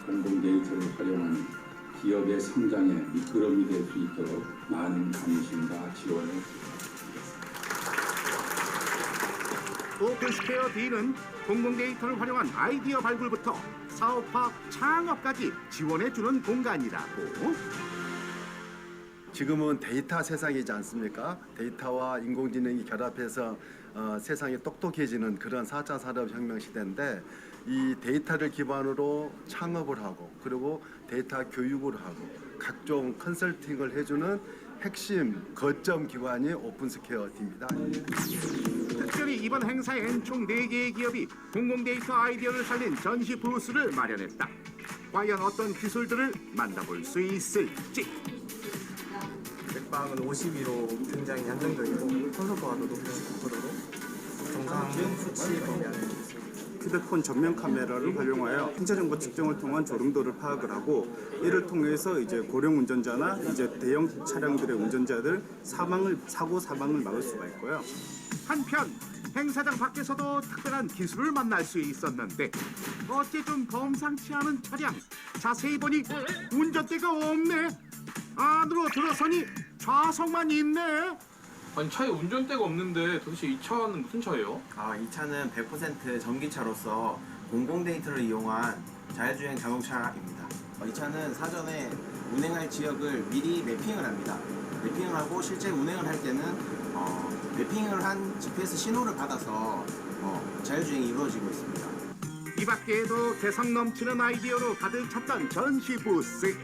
공공 데이터를 활용한 기업의 성장에 미끄럼이 될 수 있도록 많은 관심과 지원을 부탁드립니다. 오픈스퀘어 D는 공공 데이터를 활용한 아이디어 발굴부터 사업화, 창업까지 지원해주는 공간이라고. 지금은 데이터 세상이지 않습니까? 데이터와 인공지능이 결합해서 세상이 똑똑해지는 그런 4차 산업혁명 시대인데, 이 데이터를 기반으로 창업을 하고 그리고 데이터 교육을 하고 각종 컨설팅을 해주는 핵심 거점 기관이 오픈스퀘어 D입니다. 특별히 이번 행사엔 총 4개의 기업이 공공 데이터 아이디어를 살린 전시 부스를 마련했다. 과연 어떤 기술들을 만나볼 수 있을지. 맥박은 52로 굉장히 안정적이고 선속도가 높은 99%로 정상 수치 범위 안에 있습니다. 휴대폰 전면 카메라를 활용하여 신체 정보 측정을 통한 조름도를 파악을 하고, 이를 통해서 이제 고령 운전자나 이제 대형 차량들의 운전자들 사고 사망을 막을 수가 있고요. 한편 행사장 밖에서도 특별한 기술을 만날 수 있었는데, 어째 좀 범상치 않은 차량. 자세히 보니 운전대가 없네. 안으로 들어서니 좌석만 있네. 아니 차에 운전대가 없는데 도대체 이 차는 무슨 차예요? 이 차는 100% 전기차로서 공공 데이터를 이용한 자율주행 자동차입니다. 이 차는 사전에 운행할 지역을 미리 매핑을 합니다. 매핑을 하고 실제 운행을 할 때는 매핑을 한 GPS 신호를 받아서 자율주행이 이루어지고 있습니다. 이 밖에도 개성 넘치는 아이디어로 가득 찼던 전시 부스.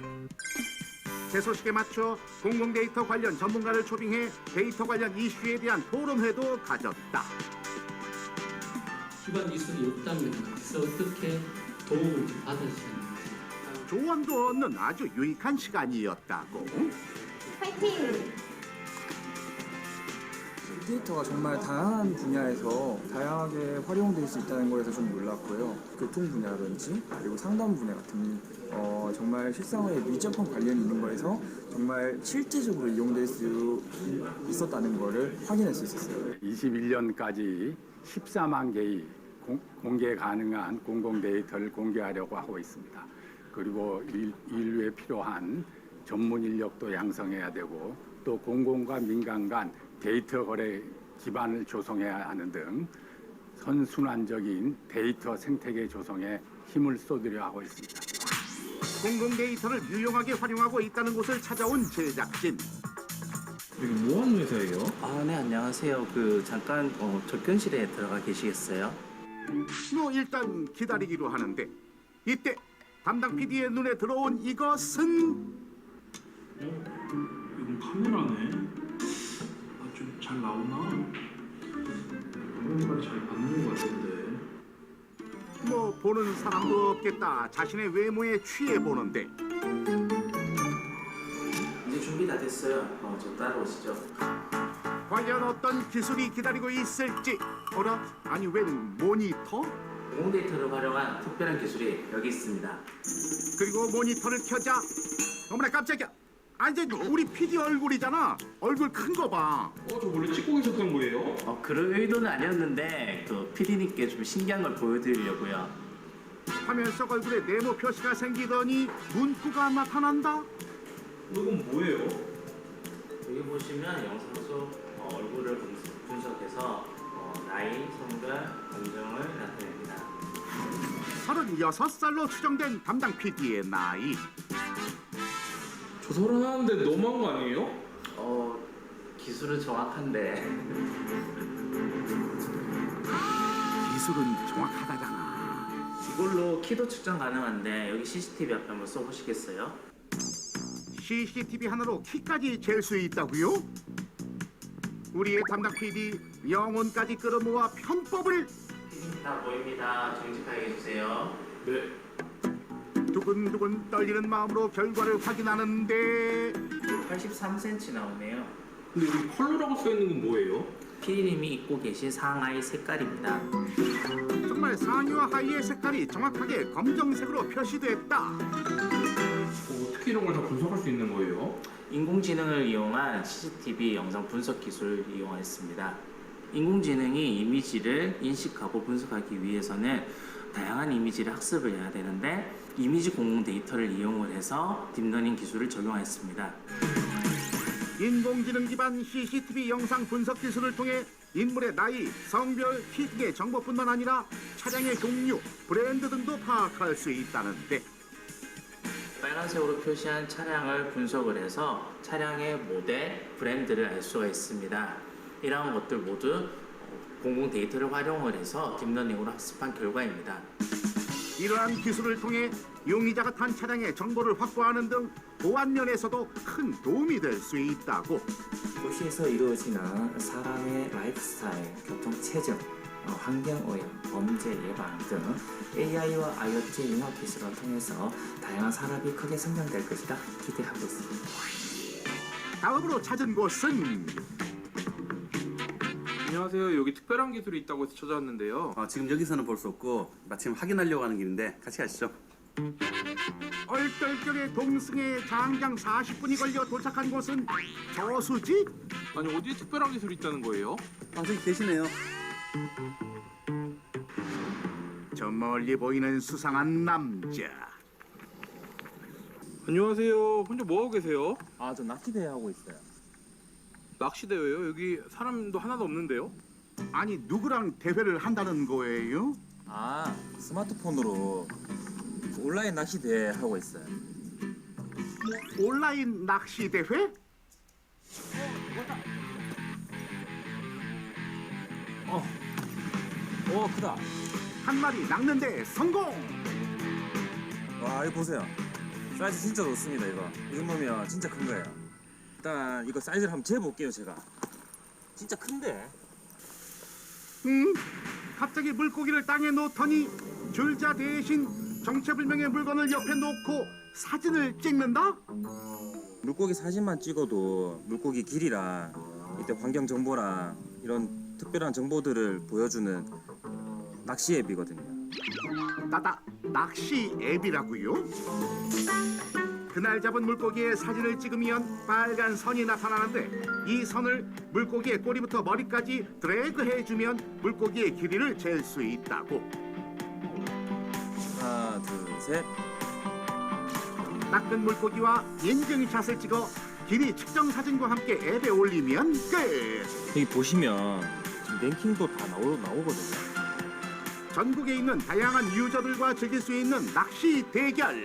개소식에 맞춰 공공 데이터 관련 전문가를 초빙해 데이터 관련 이슈에 대한 토론회도 가졌다. 기반 기술이 없다면 그래서 어떻게 도움을 좀 받을 수 있는지. 조언도 얻는 아주 유익한 시간이었다고. 파이팅! 데이터가 정말 다양한 분야에서 다양하게 활용될 수 있다는 거에서 좀 놀랐고요. 교통 분야라든지 그리고 상담 분야 같은 정말 실생활에 밀접한 관련이 있는 거에서 정말 실제적으로 이용될 수 있었다는 거를 확인할 수 있었어요. 21년까지 14만 개의 공개 가능한 공공 데이터를 공개하려고 하고 있습니다. 그리고 인류에 필요한 전문 인력도 양성해야 되고, 또 공공과 민간 간 데이터 거래 기반을 조성해야 하는 등 선순환적인 데이터 생태계 조성에 힘을 쏟으려 하고 있습니다. 공공 데이터를 유용하게 활용하고 있다는 곳을 찾아온 제작진. 여기 뭐 하는 회사예요? 네, 안녕하세요. 잠깐 접견실에 들어가 계시겠어요? 뭐 일단 기다리기로 하는데, 이때 담당 PD의 눈에 들어온 이것은 이건 카메라네. 좀 잘 나오나? 뭔가 잘 맞는 것 같은데. 뭐 보는 사람도 없겠다. 자신의 외모에 취해 보는데, 이제 준비 다 됐어요. 저 따라오시죠. 과연 어떤 기술이 기다리고 있을지. 어라? 아니 웬 모니터? 공공 데이터를 활용한 특별한 기술이 여기 있습니다. 그리고 모니터를 켜자. 어머나 깜짝이야. 아니 이제 우리 PD 얼굴이잖아. 얼굴 큰 거 봐. 저 원래 찍고 계셨던 거예요? 그럴 의도는 아니었는데 PD님께 좀 신기한 걸 보여드리려고요. 화면 속 얼굴에 네모 표시가 생기더니 문구가 나타난다. 이건 뭐예요? 여기 보시면 영상 속 얼굴을 분석해서 나이, 성별, 감정을 나타냅니다. 36살로 추정된 담당 PD의 나이. 조설하는데 너무한 거 아니에요? 기술은 정확한데 기술은 정확하다잖아. 이걸로 키도 측정 가능한데 여기 CCTV 앞에 한번 써보시겠어요? CCTV 하나로 키까지 잴 수 있다고요? 우리의 담당 PD 영혼까지 끌어모아 편법을. 다 보입니다. 정직하게 해주세요. 네. 두근두근 떨리는 마음으로 결과를 확인하는데 83cm 나오네요. 근데 여기 컬러라고 써 있는 건 뭐예요? PD님이 입고 계신 상하이 색깔입니다. 정말 상의와 하의의 색깔이 정확하게 검정색으로 표시됐다. 어떻게 이런 걸 다 분석할 수 있는 거예요? 인공지능을 이용한 CCTV 영상 분석 기술을 이용했습니다. 인공지능이 이미지를 인식하고 분석하기 위해서는 다양한 이미지를 학습을 해야 되는데 이미지 공공 데이터를 이용을 해서 딥러닝 기술을 적용했습니다. 인공지능 기반 CCTV 영상 분석 기술을 통해 인물의 나이, 성별, 키 등의 정보뿐만 아니라 차량의 종류, 브랜드 등도 파악할 수 있다는데 빨간색으로 표시한 차량을 분석을 해서 차량의 모델, 브랜드를 알 수가 있습니다. 이러한 것들 모두 공공 데이터를 활용을 해서 딥러닝으로 학습한 결과입니다. 이러한 기술을 통해 용의자가 탄 차량의 정보를 확보하는 등 보안 면에서도 큰 도움이 될 수 있다고. 도시에서 이루어지는 사람의 라이프스타일, 교통 체증, 환경오염, 범죄 예방 등 AI와 IoT 융합 기술을 통해서 다양한 산업이 크게 성장될 것이다 기대하고 있습니다. 다음으로 찾은 곳은 안녕하세요. 여기 특별한 기술이 있다고 해서 찾아왔는데요. 지금 여기서는 볼 수 없고 마침 확인하려고 하는 길인데 같이 가시죠. 얼떨결에 동승에 장장 40분이 걸려 도착한 곳은 저수지? 아니 어디에 특별한 기술이 있다는 거예요? 저기 계시네요. 저 멀리 보이는 수상한 남자. 안녕하세요. 혼자 뭐 하고 계세요? 저 낚시대회 하고 있어요. 낚시대회요? 여기 사람도 하나도 없는데요? 아니 누구랑 대회를 한다는 거예요? 스마트폰으로 온라인 낚시대회 하고 있어요. 온라인 낚시 대회? 크다. 한 마리 낚는데 성공! 와, 이거 보세요. 사이즈 진짜 좋습니다, 이거. 이 정도면 진짜 큰 거예요. 일단 이거 사이즈를 한번 재볼게요, 제가. 진짜 큰데? 갑자기 물고기를 땅에 놓더니 줄자 대신 정체불명의 물건을 옆에 놓고 사진을 찍는다? 물고기 사진만 찍어도 물고기 길이랑 이때 환경 정보랑 이런 특별한 정보들을 보여주는 낚시 앱이거든요. 낚시 앱이라고요? 그날 잡은 물고기의 사진을 찍으면 빨간 선이 나타나는데 이 선을 물고기의 꼬리부터 머리까지 드래그 해주면 물고기의 길이를 잴 수 있다고. 하나, 둘, 셋. 낚은 물고기와 인증샷을 찍어 길이 측정 사진과 함께 앱에 올리면 끝! 여기 보시면 지금 랭킹도 다 나오거든요. 전국에 있는 다양한 유저들과 즐길 수 있는 낚시 대결!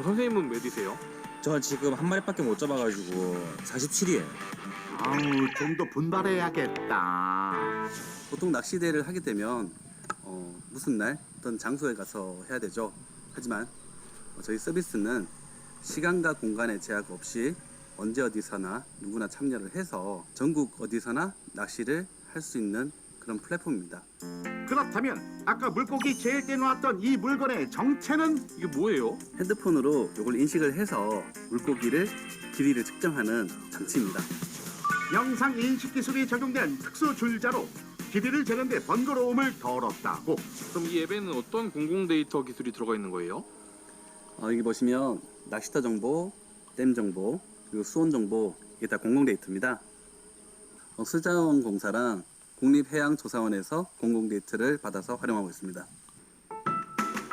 선생님은 몇이세요? 저 지금 한 마리밖에 못 잡아가지고 47이에요. 아우, 좀 더 분발해야겠다. 보통 낚시대회를 하게 되면 무슨 날 어떤 장소에 가서 해야 되죠. 하지만 저희 서비스는 시간과 공간의 제약 없이 언제 어디서나 누구나 참여를 해서 전국 어디서나 낚시를 할 수 있는 그런 플랫폼입니다. 그렇다면 아까 물고기 제일 때 놓았던 이 물건의 정체는? 이게 뭐예요? 핸드폰으로 이걸 인식을 해서 물고기를 길이를 측정하는 장치입니다. 영상 인식 기술이 적용된 특수 줄자로 길이를 재는데 번거로움을 덜었다고. 그럼 이 앱에는 어떤 공공 데이터 기술이 들어가 있는 거예요? 여기 보시면 낚시터 정보, 댐 정보, 그리고 수온 정보 이게 다 공공 데이터입니다. 수자원공사랑 국립해양조사원에서 공공 데이터를 받아서 활용하고 있습니다.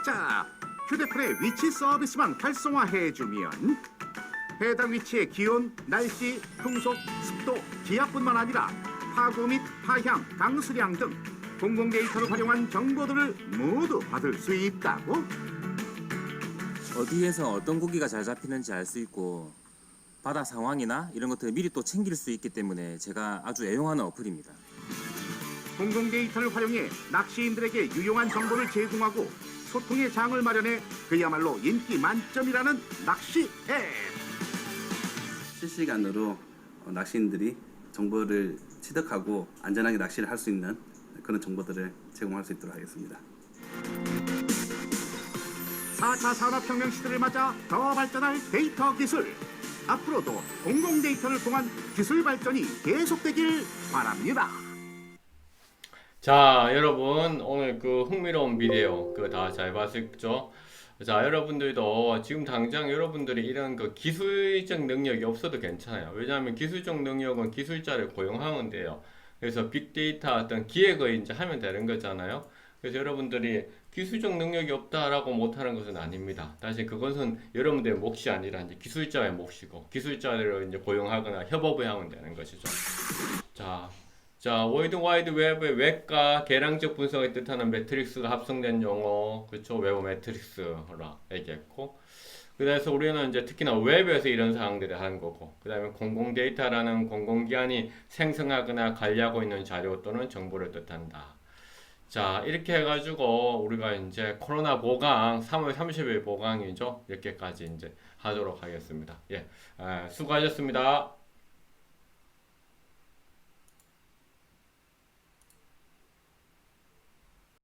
자, 휴대폰의 위치 서비스만 활성화해주면 해당 위치의 기온, 날씨, 풍속, 습도, 기압뿐만 아니라 파고 및 파향, 강수량 등 공공 데이터를 활용한 정보들을 모두 받을 수 있다고? 어디에서 어떤 고기가 잘 잡히는지 알 수 있고 바다 상황이나 이런 것들을 미리 또 챙길 수 있기 때문에 제가 아주 애용하는 어플입니다. 공공 데이터를 활용해 낚시인들에게 유용한 정보를 제공하고 소통의 장을 마련해 그야말로 인기 만점이라는 낚시 앱. 실시간으로 낚시인들이 정보를 취득하고 안전하게 낚시를 할 수 있는 그런 정보들을 제공할 수 있도록 하겠습니다. 4차 산업혁명 시대를 맞아 더 발전할 데이터 기술. 앞으로도 공공 데이터를 통한 기술 발전이 계속되길 바랍니다. 자, 여러분 오늘 그 흥미로운 비디오 그 다 잘 봤었죠? 자, 여러분들도 지금 당장 여러분들이 이런 그 기술적 능력이 없어도 괜찮아요. 왜냐하면 기술적 능력은 기술자를 고용하면 돼요. 그래서 빅데이터 어떤 기획을 이제 하면 되는 거잖아요. 그래서 여러분들이 기술적 능력이 없다라고 못하는 것은 아닙니다. 다시 그것은 여러분들의 몫이 아니라 이제 기술자의 몫이고 기술자를 이제 고용하거나 협업을 하면 되는 것이죠. 자, 월드와이드 웹의 웹과 계량적 분석을 뜻하는 매트릭스가 합성된 용어, 그렇죠? 웹 매트릭스라 얘기했고, 그래서 우리는 이제 특히나 웹에서 이런 사항들을 하는 거고, 그 다음에 공공 데이터라는 공공기관이 생성하거나 관리하고 있는 자료 또는 정보를 뜻한다. 자, 이렇게 해가지고 우리가 이제 코로나 보강 3월 30일 보강이죠. 이렇게까지 이제 하도록 하겠습니다. 예, 수고하셨습니다.